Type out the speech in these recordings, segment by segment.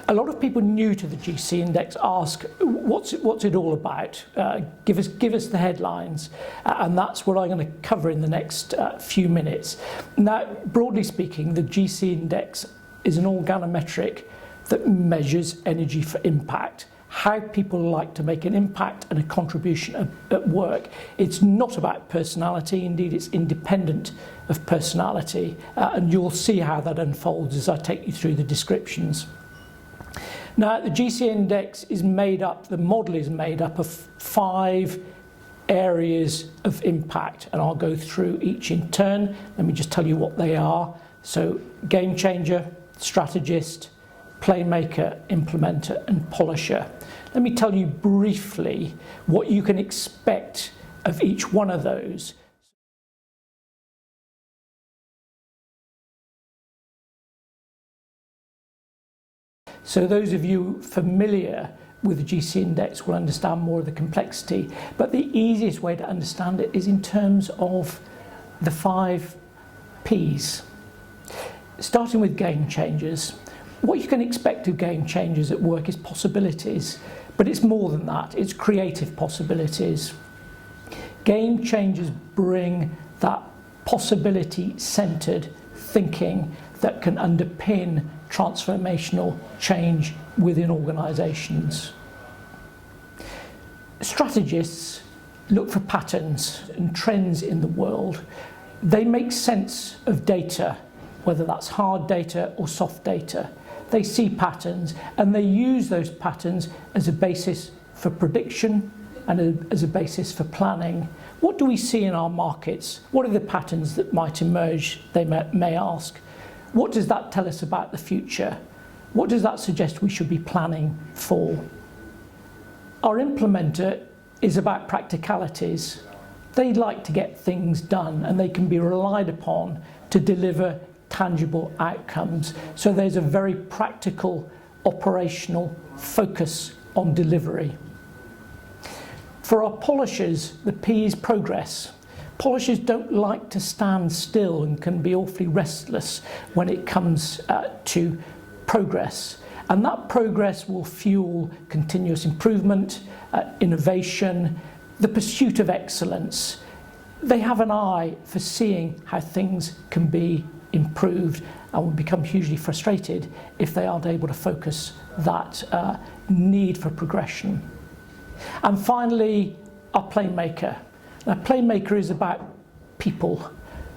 A lot of people new to the GC Index ask, what's it all about? Give us the headlines, and that's what I'm going to cover in the next few minutes. Now, broadly speaking, the GC Index is an organometric that measures energy for impact, how people like to make an impact and a contribution at work. It's not about personality, indeed it's independent of personality, and you'll see how that unfolds as I take you through the descriptions. Now, the GC Index is made up, the model is made up of 5 areas of impact, and I'll go through each in turn. Let me just tell you what they are. So, game changer, strategist, playmaker, implementer, and polisher. Let me tell you briefly what you can expect of each one of those. So those of you familiar with the GC Index will understand more of the complexity, but the easiest way to understand it is in terms of the 5 Ps. Starting with game changers. What you can expect of game changers at work is possibilities, but it's more than that, it's creative possibilities. Game changers bring that possibility-centered thinking that can underpin transformational change within organisations. Strategists look for patterns and trends in the world. They make sense of data, whether that's hard data or soft data. They see patterns and they use those patterns as a basis for prediction and as a basis for planning. What do we see in our markets? What are the patterns that might emerge, they may ask? What does that tell us about the future? What does that suggest we should be planning for? Our implementer is about practicalities. They like to get things done and they can be relied upon to deliver tangible outcomes. So there's a very practical, operational focus on delivery. For our polishers, the P is progress. Polishers don't like to stand still and can be awfully restless when it comes to progress. And that progress will fuel continuous improvement, innovation, the pursuit of excellence. They have an eye for seeing how things can be improved and will become hugely frustrated if they aren't able to focus that need for progression. And finally, our playmaker. Now, playmaker is about people.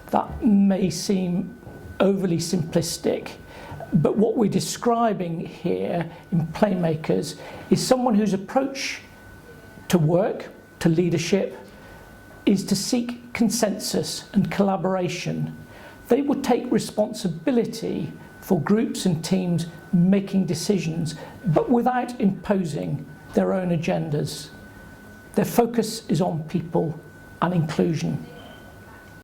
That may seem overly simplistic, but what we're describing here in playmakers is someone whose approach to work, to leadership, is to seek consensus and collaboration. They will take responsibility for groups and teams making decisions, but without imposing their own agendas. Their focus is on people and inclusion.